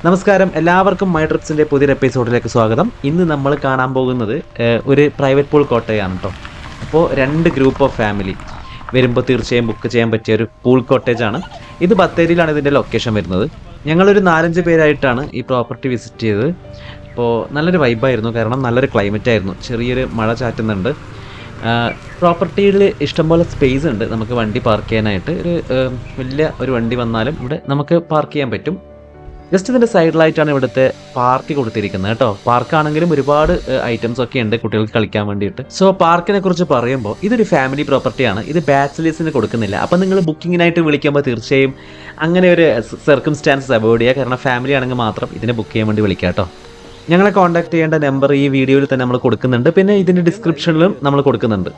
നമസ്കാരം, എല്ലാവർക്കും മൈ ട്രിപ്സിൻ്റെ പുതിയൊരു എപ്പിസോഡിലേക്ക് സ്വാഗതം. ഇന്ന് നമ്മൾ കാണാൻ പോകുന്നത് ഒരു പ്രൈവറ്റ് പൂൾ കോട്ടയാണ് കേട്ടോ. അപ്പോൾ 2 ഗ്രൂപ്പ് ഓഫ് ഫാമിലി വരുമ്പോൾ തീർച്ചയായും ബുക്ക് ചെയ്യാൻ പറ്റിയ ഒരു പൂൾ കോട്ടേജാണ്. ഇത് ബത്തേരിയിലാണ് ഇതിൻ്റെ ലൊക്കേഷൻ വരുന്നത്. ഞങ്ങളൊരു 4-5 പേരായിട്ടാണ് ഈ പ്രോപ്പർട്ടി വിസിറ്റ് ചെയ്തത്. അപ്പോൾ നല്ലൊരു വൈബായിരുന്നു, കാരണം നല്ലൊരു ക്ലൈമറ്റ് ആയിരുന്നു. ചെറിയൊരു മഴ ചാറ്റുന്നുണ്ട്. പ്രോപ്പർട്ടിയിൽ ഇഷ്ടംപോലെ സ്പേസ് ഉണ്ട് നമുക്ക് വണ്ടി പാർക്ക് ചെയ്യാനായിട്ട്. വലിയ ഒരു വണ്ടി വന്നാലും ഇവിടെ നമുക്ക് പാർക്ക് ചെയ്യാൻ പറ്റും. ജസ്റ്റ് ഇതിൻ്റെ സൈഡിലായിട്ടാണ് ഇവിടുത്തെ പാർക്ക് കൊടുത്തിരിക്കുന്നത് കേട്ടോ. പാർക്കാണെങ്കിലും ഒരുപാട് ഐറ്റംസ് ഒക്കെ ഉണ്ട് കുട്ടികൾക്ക് കളിക്കാൻ വേണ്ടിയിട്ട്. സോ പാർക്കിനെ കുറിച്ച് പറയുമ്പോൾ ഇതൊരു ഫാമിലി പ്രോപ്പർട്ടിയാണ്. ഇത് ബാച്ചിലേഴ്സിന് കൊടുക്കുന്നില്ല. അപ്പം നിങ്ങൾ ബുക്കിങ്ങിനായിട്ട് വിളിക്കുമ്പോൾ തീർച്ചയായും അങ്ങനെ ഒരു സർക്കംസ്റ്റാൻസസ് അവോയ്ഡ് ചെയ്യുക. കാരണം ഫാമിലി ആണെങ്കിൽ മാത്രം ഇതിനെ ബുക്ക് ചെയ്യാൻ വേണ്ടി വിളിക്കുക കേട്ടോ. ഞങ്ങളെ കോൺടാക്ട് ചെയ്യേണ്ട നമ്പർ ഈ വീഡിയോയിൽ തന്നെ നമ്മൾ കൊടുക്കുന്നുണ്ട്, പിന്നെ ഇതിൻ്റെ ഡിസ്ക്രിപ്ഷനിലും നമ്മൾ കൊടുക്കുന്നുണ്ട്.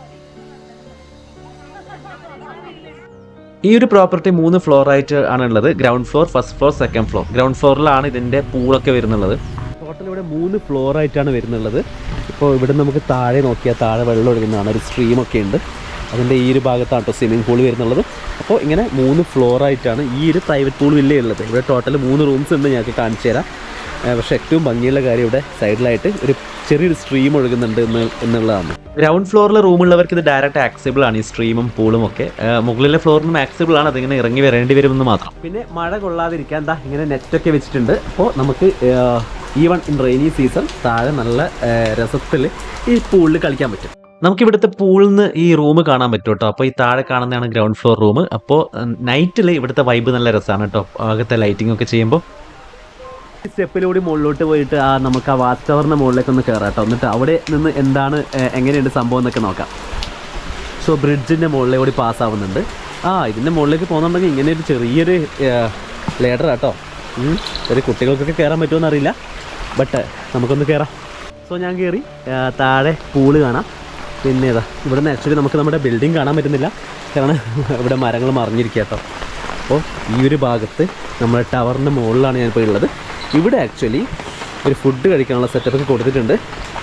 ഈ ഒരു പ്രോപ്പർട്ടി 3 ഫ്ലോറായിട്ട് ആണുള്ളത്. Ground floor, first floor, second floor. Ground ഫ്ലോറിലാണ് ഇതിൻ്റെ പൂളൊക്കെ വരുന്നുള്ളത്. ടോട്ടൽ ഇവിടെ 3 ഫ്ലോറായിട്ടാണ് വരുന്നുള്ളത്. ഇപ്പോൾ ഇവിടെ നമുക്ക് താഴെ നോക്കിയാൽ താഴെ വെള്ളം ഒഴുകുന്നതാണ്, ഒരു സ്ട്രീമൊക്കെ ഉണ്ട്. അതിൻ്റെ ഈ ഒരു ഭാഗത്താണ് കേട്ടോ സ്വിമ്മിംഗ് പൂൾ വരുന്നുള്ളത്. അപ്പോൾ ഇങ്ങനെ 3 ഫ്ലോറായിട്ടാണ് ഈ ഒരു പ്രൈവറ്റ് പൂൾ വില്ല ഉള്ളത്. ഇവിടെ ടോട്ടൽ 3 റൂംസ് ഉണ്ട്, ഞങ്ങൾക്ക് കാണിച്ചു തരാം. പക്ഷേ ഏറ്റവും ഭംഗിയുള്ള കാര്യം ഇവിടെ സൈഡിലായിട്ട് ഒരു ചെറിയൊരു സ്ട്രീം ഒഴുകുന്നുണ്ട് എന്നുള്ളതാണ്. ഗ്രൗണ്ട് ഫ്ലോറിലെ റൂമുള്ളവർക്ക് ഇത് ഡയറക്റ്റ് ആക്സസിബിൾ ആണ്, ഈ സ്ട്രീമും പൂളും ഒക്കെ. മുകളിലെ ഫ്ലോറിനും ആക്സസിബിൾ ആണ്, അതിങ്ങനെ ഇറങ്ങി വരേണ്ടി വരുമെന്ന് മാത്രം. പിന്നെ മഴ കൊള്ളാതിരിക്കാൻ എന്താ ഇങ്ങനെ നെറ്റൊക്കെ വെച്ചിട്ടുണ്ട്. അപ്പോൾ നമുക്ക് ഈവൺ ഇൻ റെയിനി സീസൺ താഴെ നല്ല രസത്തിൽ ഈ പൂളിൽ കളിക്കാൻ പറ്റും. നമുക്ക് ഇവിടുത്തെ പൂളിൽ നിന്ന് ഈ റൂം കാണാൻ പറ്റും കേട്ടോ. അപ്പോൾ ഈ താഴെ കാണുന്നതാണ് ഗ്രൗണ്ട് ഫ്ലോർ റൂം. അപ്പോൾ നൈറ്റിൽ ഇവിടുത്തെ വൈബ് നല്ല രസമാണ് കേട്ടോ, ആകത്തെ ലൈറ്റിംഗ് ഒക്കെ ചെയ്യുമ്പോൾ. ഈ സ്റ്റെപ്പിലൂടെ മുകളിലോട്ട് പോയിട്ട് നമുക്ക് ആ വാച്ച് ടവറിൻ്റെ മുകളിലേക്ക് ഒന്ന് കയറാം കേട്ടോ. എന്നിട്ട് അവിടെ നിന്ന് എങ്ങനെയുണ്ട് സംഭവം എന്നൊക്കെ നോക്കാം. സോ ബ്രിഡ്ജിൻ്റെ മുകളിലെ കൂടി പാസ്സാവുന്നുണ്ട്. ഇതിൻ്റെ മുകളിലേക്ക് പോകുന്നുണ്ടെങ്കിൽ ഇങ്ങനെ ഒരു ചെറിയൊരു ലേഡർ കേട്ടോ. ഒരു കുട്ടികൾക്കൊക്കെ കയറാൻ പറ്റുമോ എന്നറിയില്ല, ബട്ട് നമുക്കൊന്ന് കയറാം. സോ ഞാൻ കയറി താഴെ പൂള് കാണാം. പിന്നെ ഇവിടെ നിന്ന് ആക്ച്വലി നമുക്ക് നമ്മുടെ ബിൽഡിംഗ് കാണാൻ പറ്റുന്നില്ല, കാരണം ഇവിടെ മരങ്ങൾ മറിഞ്ഞിരിക്കുക കേട്ടോ. അപ്പോൾ ഈ ഒരു ഭാഗത്ത് നമ്മുടെ ടവറിൻ്റെ മുകളിലാണ് ഞാനിപ്പോൾ ഉള്ളത്. ഇവിടെ ആക്ച്വലി ഒരു ഫുഡ് കഴിക്കാനുള്ള സെറ്റപ്പൊക്കെ കൊടുത്തിട്ടുണ്ട്.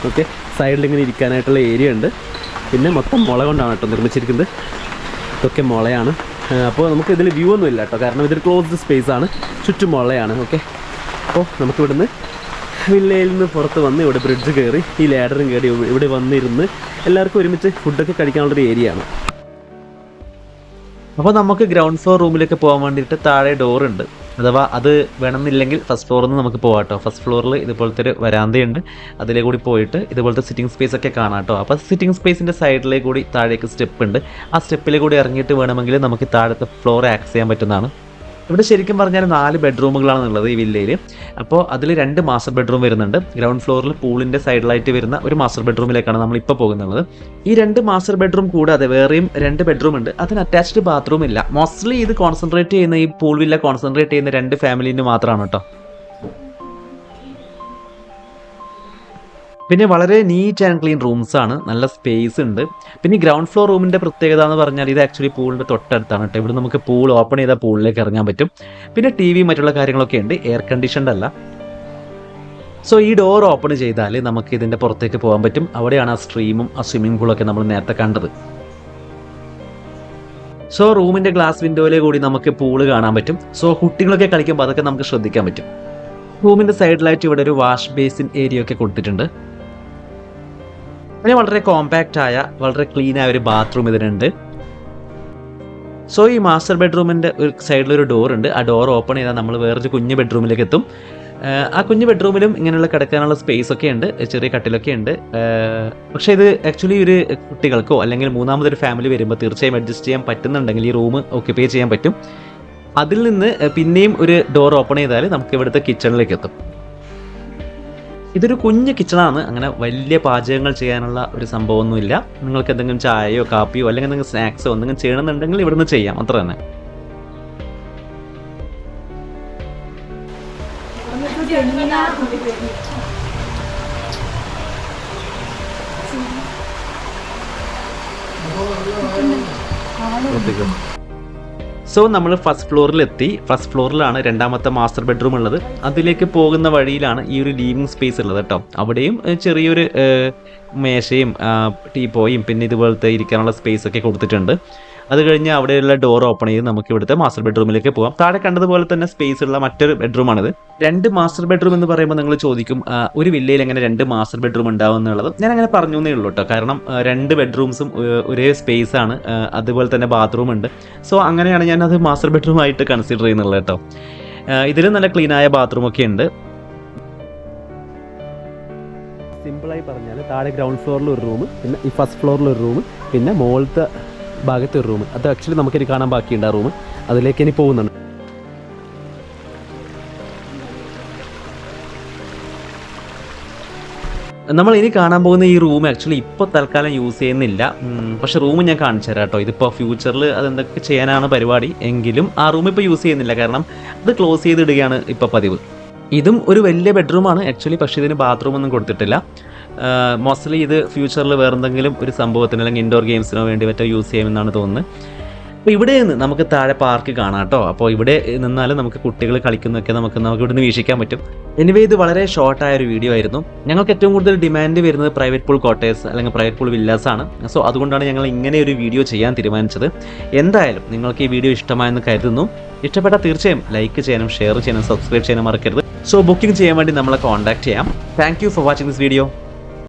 ഓക്കെ, സൈഡിൽ ഇങ്ങനെ ഇരിക്കാനായിട്ടുള്ള ഏരിയ ഉണ്ട്. പിന്നെ മൊത്തം മുള കൊണ്ടാണ് കേട്ടോ നിർമ്മിച്ചിരിക്കുന്നത്. ഇതൊക്കെ മുളയാണ്. അപ്പോൾ നമുക്ക് ഇതിൽ വ്യൂ ഒന്നും ഇല്ല കേട്ടോ, കാരണം ഇതൊരു ക്ലോസ്ഡ് സ്പേസ് ആണ്, ചുറ്റും മുളയാണ്. ഓക്കെ, അപ്പോൾ നമുക്കിവിടുന്ന് വില്ലയിൽ നിന്ന് പുറത്ത് വന്ന് ഇവിടെ ബ്രിഡ്ജ് കയറി ഈ ലാഡറും കയറി ഇവിടെ വന്നിരുന്ന് എല്ലാവർക്കും ഒരുമിച്ച് ഫുഡൊക്കെ കഴിക്കാനുള്ളൊരു ഏരിയ ആണ്. അപ്പോൾ നമുക്ക് ഗ്രൗണ്ട് ഫ്ലോർ റൂമിലേക്ക് പോകാൻ വേണ്ടിയിട്ട് താഴെ ഡോറുണ്ട്. അഥവാ അത് വേണമെന്നില്ലെങ്കിൽ ഫസ്റ്റ് ഫ്ലോറിൽ നിന്ന് നമുക്ക് പോകാം കേട്ടോ. ഫസ്റ്റ് ഫ്ലോറിൽ ഇതുപോലത്തെ ഒരു വരാന്തയുണ്ട്, അതിലേ കൂടി പോയിട്ട് ഇതുപോലത്തെ സിറ്റിംഗ് സ്പേസ് ഒക്കെ കാണാം കേട്ടോ. അപ്പോൾ സിറ്റിംഗ് സ്പേസിൻ്റെ സൈഡിലേ കൂടി താഴേക്ക് സ്റ്റെപ്പ് ഉണ്ട്. ആ സ്റ്റെപ്പിലേ കൂടി ഇറങ്ങിയിട്ട് വേണമെങ്കിൽ നമുക്ക് താഴത്തെ ഫ്ലോർ ആക്സസ് ചെയ്യാൻ പറ്റുന്നതാണ്. ഇവിടെ ശരിക്കും പറഞ്ഞാൽ 4 ബെഡ്റൂമുകളാണ് ഉള്ളത് ഈ വില്ലയിൽ. അപ്പോൾ അതിൽ 2 മാസ്റ്റർ ബെഡ്റൂം വരുന്നുണ്ട്. ഗ്രൗണ്ട് ഫ്ലോറിൽ പൂളിൻ്റെ സൈഡിലായിട്ട് വരുന്ന ഒരു മാസ്റ്റർ ബെഡ്റൂമിലേക്കാണ് നമ്മളിപ്പോൾ പോകുന്നത്. ഈ 2 മാസ്റ്റർ ബെഡ്റൂം കൂടാതെ വേറെയും 2 ബെഡ്റൂം ഉണ്ട്. അതിന് അറ്റാച്ച്ഡ് ബാത്റൂം ഇല്ല. മോസ്റ്റ്ലി ഇത് കോൺസെൻട്രേറ്റ് ചെയ്യുന്ന ഈ പൂൾ വില്ല കോൺസെൻട്രേറ്റ് ചെയ്യുന്ന 2 ഫാമിലിന് മാത്രമാണ് കേട്ടോ. പിന്നെ വളരെ നീറ്റ് ആൻഡ് ക്ലീൻ റൂംസ് ആണ്, നല്ല സ്പേസ് ഉണ്ട്. പിന്നെ ഈ ഗ്രൗണ്ട് ഫ്ലോർ റൂമിൻ്റെ പ്രത്യേകത എന്ന് പറഞ്ഞാൽ ഇത് ആക്ച്വലി പൂളിൻ്റെ തൊട്ടടുത്താണ് കേട്ടോ. ഇവിടെ നമുക്ക് പൂൾ ഓപ്പൺ ചെയ്താൽ പൂളിലേക്ക് ഇറങ്ങാൻ പറ്റും. പിന്നെ TV മറ്റുള്ള കാര്യങ്ങളൊക്കെ ഉണ്ട്, എയർ കണ്ടീഷൻഡ് അല്ല. സോ ഈ ഡോർ ഓപ്പൺ ചെയ്താൽ നമുക്ക് ഇതിൻ്റെ പുറത്തേക്ക് പോകാൻ പറ്റും. അവിടെയാണ് ആ സ്ട്രീമും ആ സ്വിമ്മിംഗ് പൂളൊക്കെ നമ്മൾ നേരത്തെ കണ്ടത്. സോ റൂമിൻ്റെ ഗ്ലാസ് വിൻഡോയിലെ കൂടി നമുക്ക് പൂള് കാണാൻ പറ്റും. സോ കുട്ടികളൊക്കെ കളിക്കുമ്പോൾ അതൊക്കെ നമുക്ക് ശ്രദ്ധിക്കാൻ പറ്റും. റൂമിൻ്റെ സൈഡിലായിട്ട് ഇവിടെ ഒരു വാഷ് ബേസിൻ ഏരിയ ഒക്കെ കൊടുത്തിട്ടുണ്ട്. പിന്നെ വളരെ കോമ്പാക്റ്റ് ആയ വളരെ ക്ലീൻ ആയ ഒരു ബാത്റൂം ഇതിനുണ്ട്. സോ ഈ മാസ്റ്റർ ബെഡ്റൂമിൻ്റെ ഒരു സൈഡിലൊരു ഡോർ ഉണ്ട്. ആ ഡോർ ഓപ്പൺ ചെയ്താൽ നമ്മൾ വേറൊരു കുഞ്ഞ് ബെഡ്റൂമിലേക്ക് എത്തും. ആ കുഞ്ഞ് ബെഡ്റൂമിലും ഇങ്ങനെയുള്ള കിടക്കാനുള്ള സ്പേസ് ഒക്കെ ഉണ്ട്, ചെറിയ കട്ടിലൊക്കെ ഉണ്ട്. പക്ഷേ ഇത് ആക്ച്വലി ഒരു കുട്ടികൾക്കോ അല്ലെങ്കിൽ മൂന്നാമതൊരു ഫാമിലി വരുമ്പോൾ തീർച്ചയായും അഡ്ജസ്റ്റ് ചെയ്യാൻ പറ്റുന്നുണ്ടെങ്കിൽ ഈ റൂം ഓക്യുപ്പൈ ചെയ്യാൻ പറ്റും. അതിൽ നിന്ന് പിന്നെയും ഒരു ഡോർ ഓപ്പൺ ചെയ്താൽ നമുക്ക് ഇവിടുത്തെ കിച്ചണിലേക്ക് എത്തും. ഇതൊരു കുഞ്ഞ് കിച്ചണാണ്, അങ്ങനെ വലിയ പാചകങ്ങൾ ചെയ്യാനുള്ള ഒരു സംഭവമൊന്നുമില്ല. നിങ്ങൾക്ക് എന്തെങ്കിലും ചായയോ കാപ്പിയോ അല്ലെങ്കിൽ എന്തെങ്കിലും സ്നാക്സോ എന്തെങ്കിലും ചെയ്യണമെന്നുണ്ടെങ്കിൽ ഇവിടുന്ന് ചെയ്യാം, അത്ര തന്നെ. സോ നമ്മൾ ഫസ്റ്റ് ഫ്ലോറിലെത്തി. ഫസ്റ്റ് ഫ്ലോറിലാണ് 2ാമത്തെ മാസ്റ്റർ ബെഡ്റൂം ഉള്ളത്. അതിലേക്ക് പോകുന്ന വഴിയിലാണ് ഈ ഒരു ലീവിങ് സ്പേസ് ഉള്ളത് കേട്ടോ. അവിടെയും ചെറിയൊരു മേശയും ടീപ്പോയും പിന്നെ ഇതുപോലത്തെ ഇരിക്കാനുള്ള സ്പേസ് ഒക്കെ കൊടുത്തിട്ടുണ്ട്. അത് കഴിഞ്ഞ് അവിടെയുള്ള ഡോർ ഓപ്പൺ ചെയ്ത് നമുക്ക് ഇവിടുത്തെ മാസ്റ്റർ ബെഡ്റൂമിലേക്ക് പോകാം. താഴെ കണ്ടതുപോലെ തന്നെ സ്പേസ് ഉള്ള മറ്റൊരു ബെഡ്റൂമാണിത്. 2 മാസ്റ്റർ ബെഡ്റൂം എന്ന് പറയുമ്പോൾ നിങ്ങൾ ചോദിക്കും ഒരു വില്ലയിൽ എങ്ങനെ 2 മാസ്റ്റർ ബെഡ്റൂം ഉണ്ടാവും എന്നുള്ളത്. ഞാൻ അങ്ങനെ പറഞ്ഞു എന്നേ ഉള്ളൂ കേട്ടോ. കാരണം 2 ബെഡ്റൂംസും ഒരേ സ്പേസ് ആണ്, അതുപോലെ തന്നെ ബാത്റൂം ഉണ്ട്. സോ അങ്ങനെയാണ് ഞാൻ അത് മാസ്റ്റർ ബെഡ്റൂം ആയിട്ട് കൺസിഡർ ചെയ്യുന്നുള്ളത് കേട്ടോ. ഇതിലും നല്ല ക്ലീനായ ബാത്റൂം ഒക്കെ ഉണ്ട്. സിമ്പിളായി പറഞ്ഞാൽ താഴെ ഗ്രൗണ്ട് ഫ്ലോറിൽ ഒരു റൂം, പിന്നെ ഈ ഫസ്റ്റ് ഫ്ലോറിൽ ഒരു റൂം, പിന്നെ മുകളിലത്തെ ഭാഗത്ത് ഒരു റൂം. അത് ആക്ച്വലി നമുക്കിനി കാണാൻ ബാക്കിയുണ്ട് ആ റൂം. അതിലേക്ക് ഇനി പോകുന്നുണ്ട്. നമ്മൾ ഇനി കാണാൻ പോകുന്ന ഈ റൂം ആക്ച്വലി ഇപ്പോൾ തൽക്കാലം യൂസ് ചെയ്യുന്നില്ല. പക്ഷേ റൂം ഞാൻ കാണിച്ചു തരാം കേട്ടോ. ഇതിപ്പോൾ ഫ്യൂച്ചറിൽ അതെന്തൊക്കെ ചെയ്യാനാണ് പരിപാടി എങ്കിലും ആ റൂം ഇപ്പോൾ യൂസ് ചെയ്യുന്നില്ല. കാരണം അത് ക്ലോസ് ചെയ്തിടുകയാണ് ഇപ്പോൾ പതിവ്. ഇതും ഒരു വലിയ ബെഡ്റൂമാണ് ആക്ച്വലി, പക്ഷേ ഇതിന് ബാത്റൂം ഒന്നും കൊടുത്തിട്ടില്ല. മോസ്റ്റ്ലി ഇത് ഫ്യൂച്ചറിൽ വേറെ എന്തെങ്കിലും ഒരു സംഭവത്തിന് അല്ലെങ്കിൽ ഇൻഡോർ ഗെയിംസിനോ വേണ്ടി മറ്റോ യൂസ് ചെയ്യുമെന്നാണ് തോന്നുന്നത്. അപ്പോൾ ഇവിടെ നിന്ന് നമുക്ക് താഴെ പാർക്ക് കാണാം കേട്ടോ. അപ്പോൾ ഇവിടെ നിന്നാലും നമുക്ക് കുട്ടികൾ കളിക്കുന്നതൊക്കെ നമുക്ക് ഇവിടുന്ന് വീക്ഷിക്കാൻ പറ്റും. എനിവേ ഇത് വളരെ ഷോർട്ടായ ഒരു വീഡിയോ ആയിരുന്നു. ഞങ്ങൾക്ക് ഏറ്റവും കൂടുതൽ ഡിമാൻഡ് വരുന്നത് പ്രൈവറ്റ് പൂൾ കോട്ടേഴ്സ് അല്ലെങ്കിൽ പ്രൈവറ്റ് പൂൾ വില്ലാസ് ആണ്. സോ അതുകൊണ്ടാണ് ഞങ്ങൾ ഇങ്ങനെ ഒരു വീഡിയോ ചെയ്യാൻ തീരുമാനിച്ചത്. എന്തായാലും നിങ്ങൾക്ക് ഈ വീഡിയോ ഇഷ്ടമായെന്ന് കരുതുന്നു. ഇഷ്ടപ്പെട്ടാൽ തീർച്ചയായും ലൈക്ക് ചെയ്യാനും ഷെയർ ചെയ്യാനും സബ്സ്ക്രൈബ് ചെയ്യാനും മറക്കരുത്. സോ ബുക്കിംഗ് ചെയ്യാൻ വേണ്ടി നമ്മളെ കോൺടാക്ട് ചെയ്യാം. Thank you for watching this video.